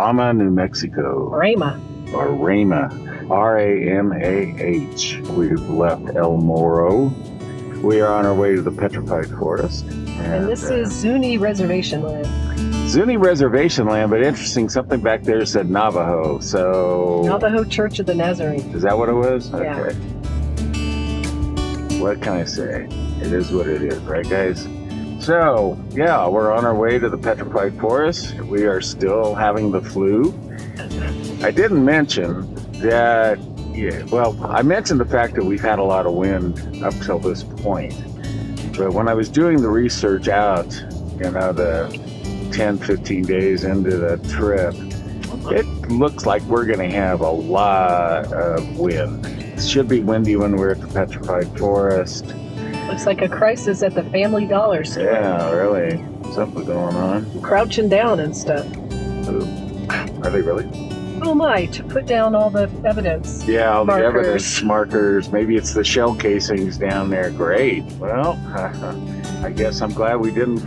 Rama, New Mexico. Rama. Or Rama. Ramah. We've left El Morro. We are on our way to the Petrified Forest. And this is Zuni Reservation Land. Zuni Reservation Land, but interesting, something back there said Navajo, so... Navajo Church of the Nazarene. Is that what it was? Yeah. Okay. What can I say? It is what it is, right, guys? So, yeah, we're on our way to the Petrified Forest. We are still having the flu. I didn't mention that, I mentioned the fact that we've had a lot of wind up till this point. But when I was doing the research out, the 10, 15 days into the trip, it looks like we're going to have a lot of wind. It should be windy when we're at the Petrified Forest. Looks like a crisis at the Family Dollar store. Yeah, really. Something going on. Crouching down and stuff. Ooh. Are they really? Oh my, to put down all the evidence. Yeah, all markers. The evidence markers. Maybe it's the shell casings down there. Great. Well, I guess I'm glad we didn't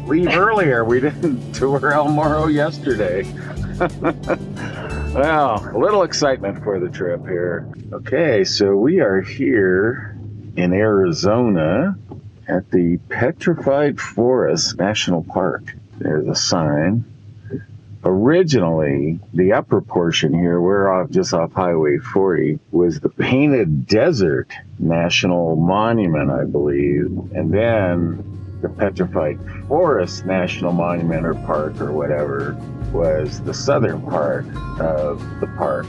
leave earlier. We didn't tour El Morro yesterday. Well, a little excitement for the trip here. Okay, so we are here in Arizona at the Petrified Forest National Park. There's a sign. Originally, the upper portion here, we're just off Highway 40, was the Painted Desert National Monument, I believe. And then the Petrified Forest National Monument or Park or whatever was the southern part of the park.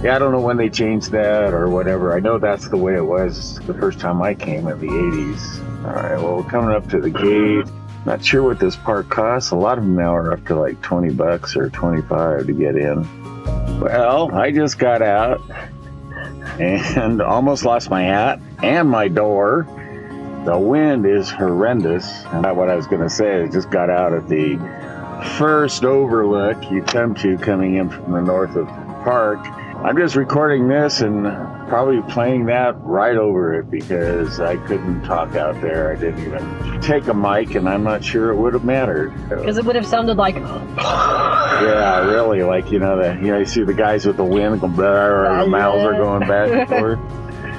Yeah, I don't know when they changed that or whatever. I know that's the way it was the first time I came in the 80s. All right, well, we're coming up to the gate. Not sure what this park costs. A lot of them now are up to like $20 or $25 to get in. Well, I just got out and almost lost my hat and my door. The wind is horrendous. And what I was going to say is just got out at the first overlook you come to coming in from the north of the park. I'm just recording this and probably playing that right over it because I couldn't talk out there. I didn't even take a mic, and I'm not sure it would have mattered. Because it would have sounded like... Yeah, really, like, you see the guys with the wind going, or the mouths are going back and forth.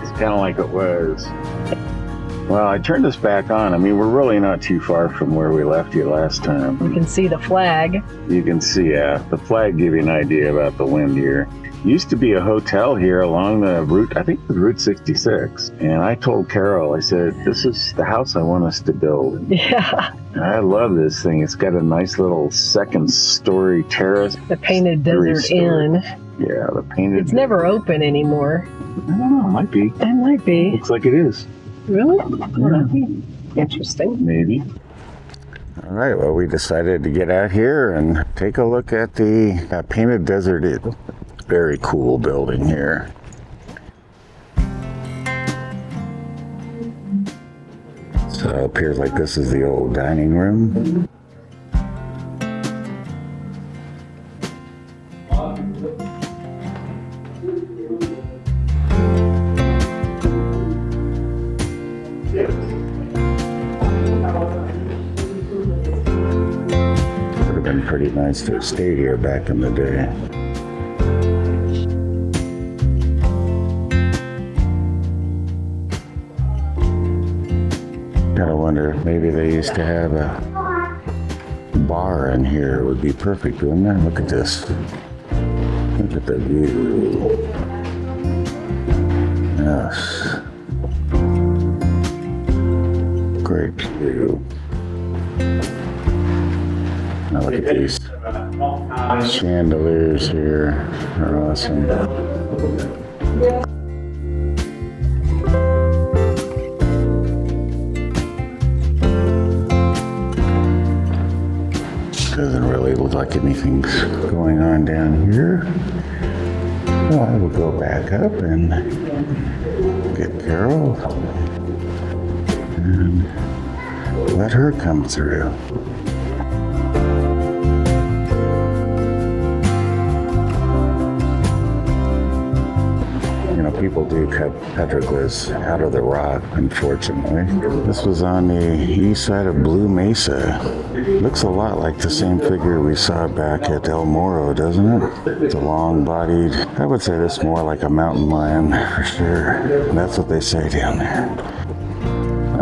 It's kind of like it was. Well, I turned this back on. I mean, we're really not too far from where we left you last time. You can see the flag. You can see, the flag give you an idea about the wind here. Used to be a hotel here along the route, I think it was Route 66. And I told Carol, I said, this is the house I want us to build. Yeah. I love this thing. It's got a nice little second-story terrace. The Painted Desert Inn. Yeah, the Painted It's never open anymore. I don't know, it might be. It might be. Looks like it is. Really? Yeah. Interesting. Maybe. All right, well, we decided to get out here and take a look at the Painted Desert Inn. Very cool building here. So it appears like this is the old dining room. Would have been pretty nice to have stayed here back in the day. Gotta wonder if maybe they used to have a bar in here. It would be perfect, wouldn't it? Look at this. Look at the view. Yes. Great view. Now look at these chandeliers here. They're awesome. Doesn't really look like anything's going on down here. So I will go back up and get Carol and let her come through. people do cut petroglyphs out of the rock, unfortunately. This was on the east side of Blue Mesa. Looks a lot like the same figure we saw back at El Moro, doesn't it? It's a long-bodied, I would say this more like a mountain lion for sure. That's what they say down there.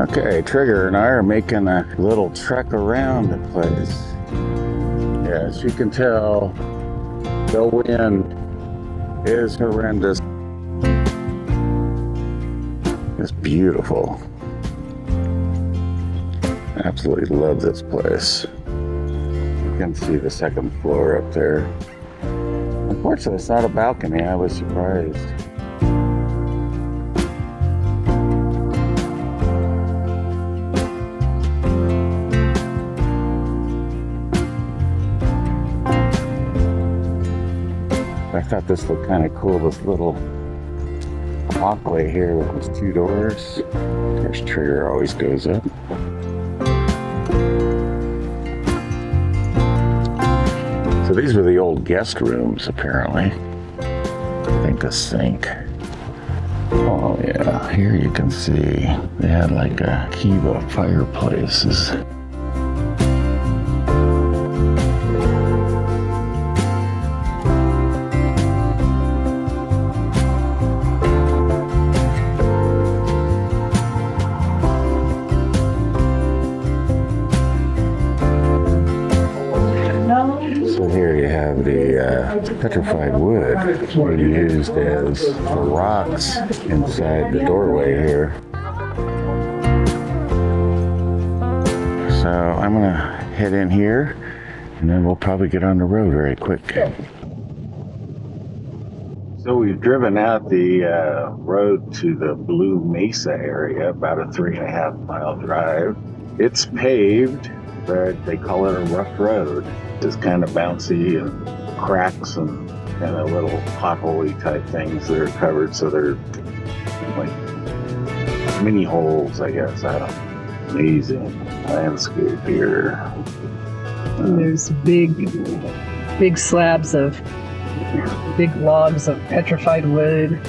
Okay, Trigger and I are making a little trek around the place. Yeah, as you can tell, the wind is horrendous. It's beautiful. Absolutely love this place. You can see the second floor up there. Unfortunately, it's not a balcony. I was surprised. I thought this looked kind of cool, this little walkway here with these two doors. Of course, Trigger always goes up. So these were the old guest rooms, apparently. I think a sink. Oh yeah, here you can see they had like a Kiva fireplaces. So here you have the petrified wood being used as the rocks inside the doorway here. So I'm gonna head in here and then we'll probably get on the road very quick. So we've driven out the road to the Blue Mesa area, about a 3.5-mile drive. It's paved, but they call it a rough road. It's kind of bouncy and cracks and kind of little potholey type things that are covered, so they're like mini holes, I guess. I don't know. Amazing landscape here. And there's big slabs of big logs of petrified wood.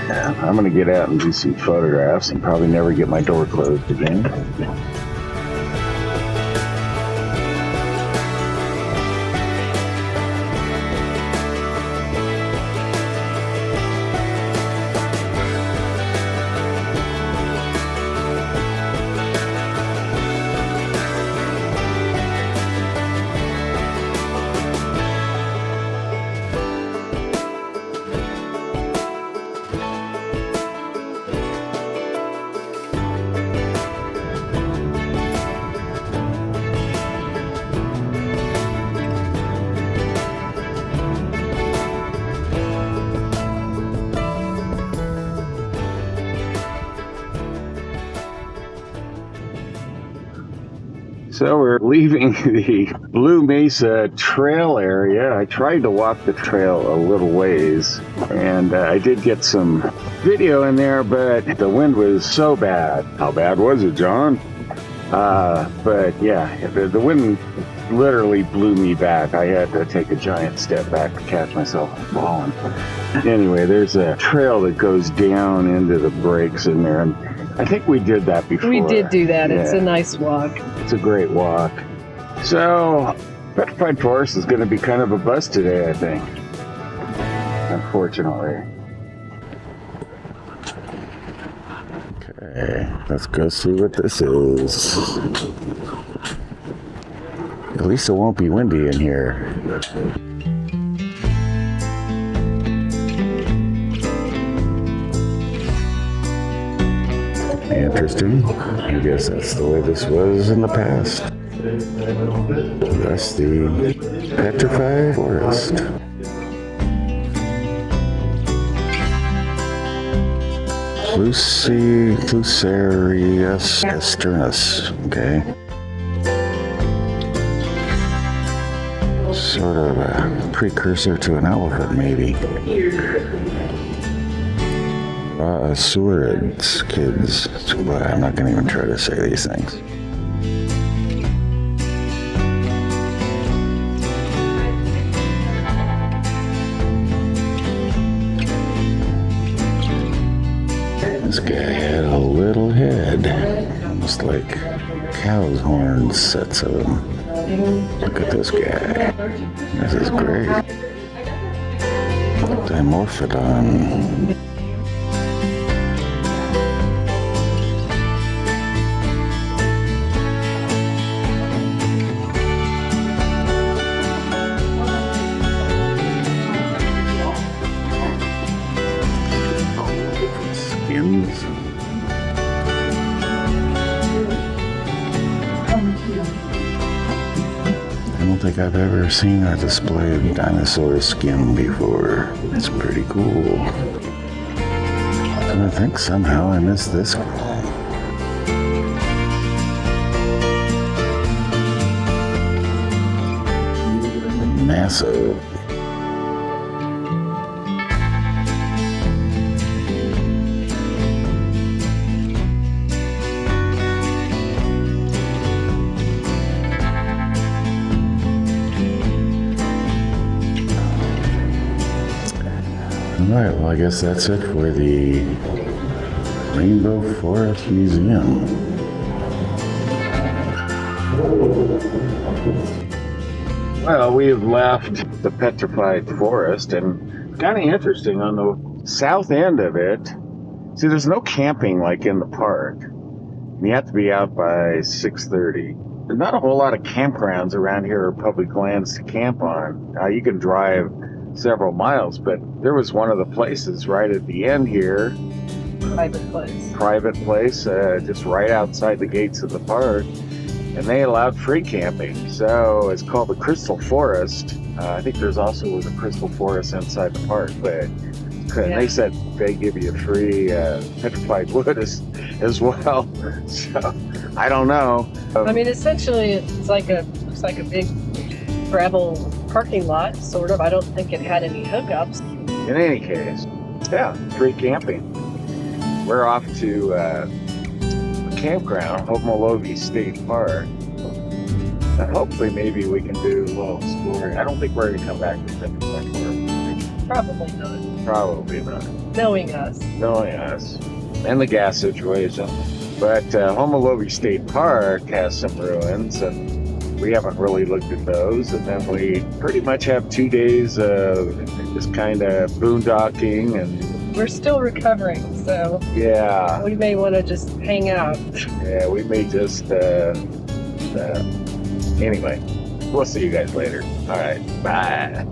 Yeah, I'm gonna get out and do some photographs and probably never get my door closed again. So we're leaving the Blue Mesa trail area. I tried to walk the trail a little ways, and I did get some video in there, but the wind was so bad. How bad was it, John? But yeah, the wind literally blew me back. I had to take a giant step back to catch myself from falling. Anyway, there's a trail that goes down into the breaks in there, and I think we did that before. We did do that. Yeah. It's a nice walk. It's a great walk. So, Petrified Forest is going to be kind of a bust today, I think. Unfortunately. Okay, let's go see what this is. At least it won't be windy in here. Interesting. I guess that's the way this was in the past. That's the Petrified Forest. Fusarius esternus. Okay. Sort of a precursor to an elephant, maybe. Saurids, kids. Well, I'm not going to even try to say these things. This guy had a little head, almost like cow's horns, sets of them. Look at this guy. This is great. Dimorphodon. Skins. I don't think I've ever seen a display of dinosaur skin before. It's pretty cool. And I think somehow I missed this guy. Massive. Alright, well I guess that's it for the Rainbow Forest Museum. Well, we have left the Petrified Forest, and kind of interesting on the south end of it. See, there's no camping like in the park. You have to be out by 6:30. There's not a whole lot of campgrounds around here or public lands to camp on. You can drive several miles, but there was one of the places right at the end here. Private place, just right outside the gates of the park. And they allowed free camping. So it's called the Crystal Forest. I think there's also was a Crystal Forest inside the park, but they said they give you free petrified wood as well. So I don't know. I mean, essentially, it's like looks like a big gravel parking lot, sort of. I don't think it had any hookups. In any case, yeah, free camping. We're off to a campground, Homolovi State Park. And hopefully, maybe we can do a little exploring. I don't think we're going to come back to Petrified. Probably not. Probably not. Knowing us. And the gas situation. But Homolovi State Park has some ruins, and we haven't really looked at those. And then we pretty much have 2 days of just kind of boondocking, and we're still recovering, so yeah, we may want to just hang out. Yeah, we may just anyway, we'll see you guys later. All right, bye.